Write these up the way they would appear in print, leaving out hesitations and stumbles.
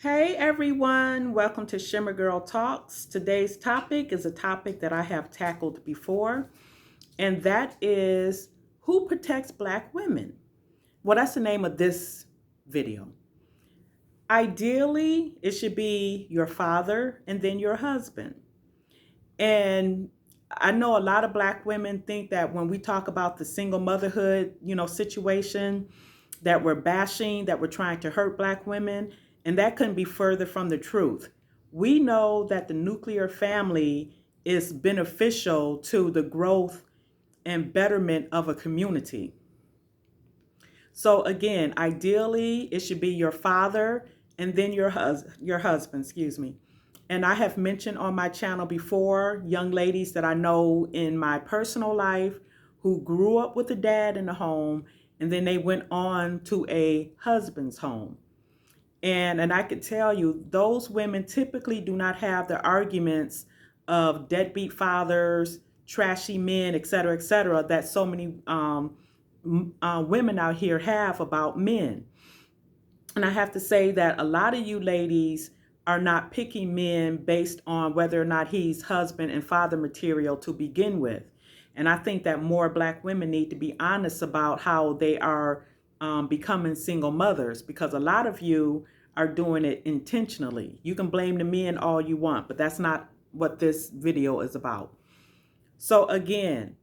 Hey everyone, welcome to Shimmer Girl Talks. Today's topic is a topic that I have tackled before, and that is who protects Black women? Well, that's the name of this video. Ideally, it should be your father and then your husband. And I know a lot of Black women think that when we talk about the single motherhood, situation, that we're bashing, that we're trying to hurt Black women, and that couldn't be further from the truth. We know that the nuclear family is beneficial to the growth and betterment of a community. So again, ideally, it should be your father and then your husband, excuse me. And I have mentioned on my channel before young ladies that I know in my personal life who grew up with a dad in the home and then they went on to a husband's home. And I could tell you those women typically do not have the arguments of deadbeat fathers, trashy men, et cetera, that so many women out here have about men. And I have to say that a lot of you ladies are not picking men based on whether or not he's husband and father material to begin with. And I think that more Black women need to be honest about how they are becoming single mothers, because a lot of you are doing it intentionally. You can blame the men all you want, but that's not what this video is about. So again,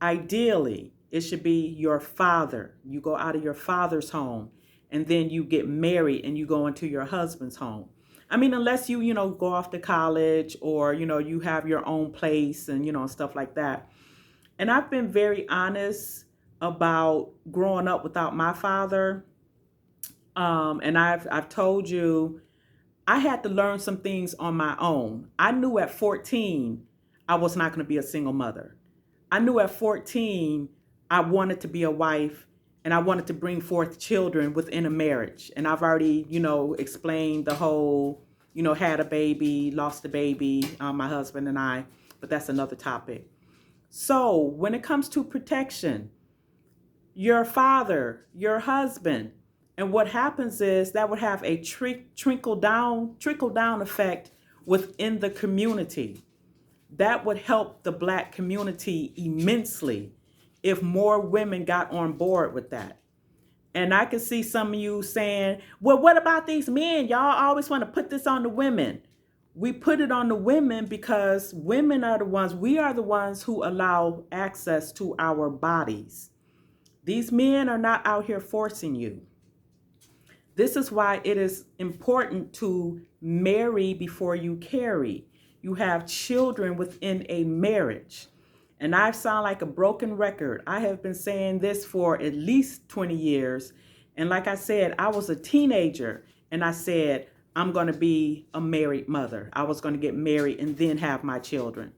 ideally, it should be your father. You go out of your father's home and then you get married and you go into your husband's home. I mean, unless you go off to college or, you have your own place and, stuff like that. And I've been very honest about growing up without my father. And I've told you I had to learn some things on my own. I knew at 14 I was not going to be a single mother. I knew at 14 I wanted to be a wife and I wanted to bring forth children within a marriage. And I've already, explained the whole, had a baby, lost a baby, my husband and I, but that's another topic. So when it comes to protection, your father, your husband, and what happens is that would have a trickle down effect within the community. That would help the Black community immensely if more women got on board with that. And I can see some of you saying, well, what about these men? Y'all always want to put this on the women. We put it on the women because women are the ones, we are the ones who allow access to our bodies. These men are not out here forcing you. This is why it is important to marry before you carry. You have children within a marriage. And I sound like a broken record. I have been saying this for at least 20 years. And like I said, I was a teenager and I said, I'm going to be a married mother. I was going to get married and then have my children.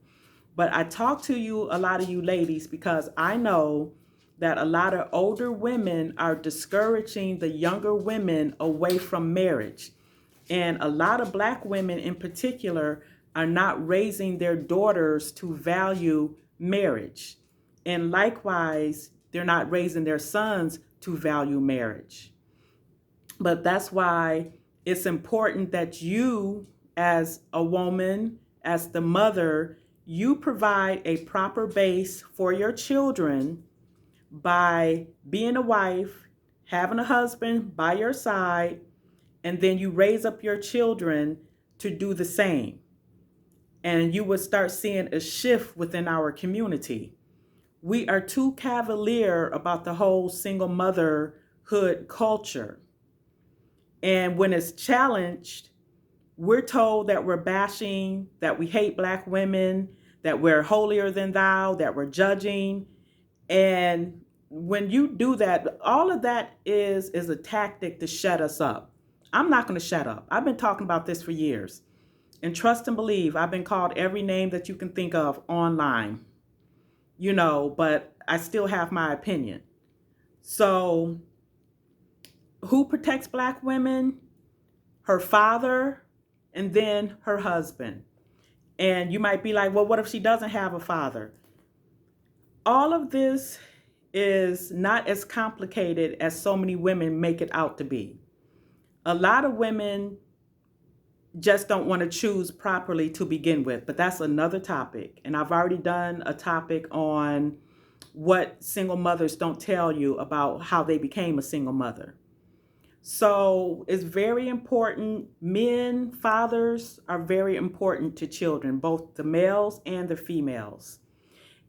But I talk to you, a lot of you ladies, because I know that a lot of older women are discouraging the younger women away from marriage. And a lot of Black women in particular are not raising their daughters to value marriage. And likewise, they're not raising their sons to value marriage. But that's why it's important that you, as a woman, as the mother, you provide a proper base for your children by being a wife, having a husband by your side, and then you raise up your children to do the same. And you will start seeing a shift within our community. We are too cavalier about the whole single motherhood culture. And when it's challenged, we're told that we're bashing, that we hate Black women, that we're holier than thou, that we're judging. And when you do that, all of that is a tactic to shut us up. I'm not going to shut up. I've been talking about this for years. And trust and believe, I've been called every name that you can think of online, but I still have my opinion. So who protects Black women? Her father and then her husband. And you might be like, well, what if she doesn't have a father? All of this is not as complicated as so many women make it out to be. A lot of women just don't want to choose properly to begin with. But that's another topic. And I've already done a topic on what single mothers don't tell you about how they became a single mother. So it's very important. Men, fathers are very important to children, both the males and the females.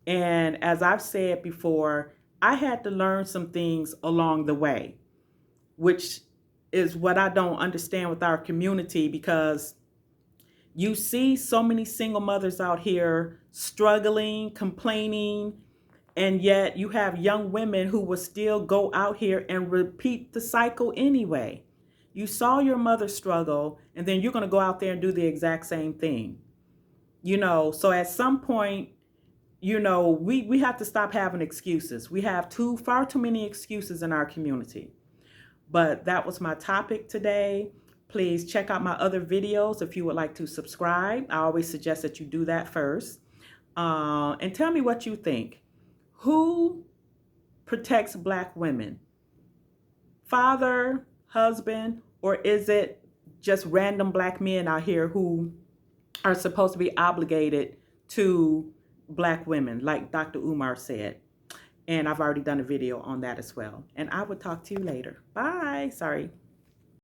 And as I've said before, I had to learn some things along the way, which is what I don't understand with our community, because you see so many single mothers out here struggling, complaining, and yet you have young women who will still go out here and repeat the cycle anyway. You saw your mother struggle, and then you're going to go out there and do the exact same thing. So at some point, we have to stop having excuses. We have far too many excuses in our community. But that was my topic today. Please check out my other videos if you would like to subscribe. I always suggest that you do that first. And tell me what you think. Who protects Black women? Father, husband, or is it just random Black men out here who are supposed to be obligated to Black women, like Dr. Umar said? And I've already done a video on that as well. And I will talk to you later. Bye. Sorry.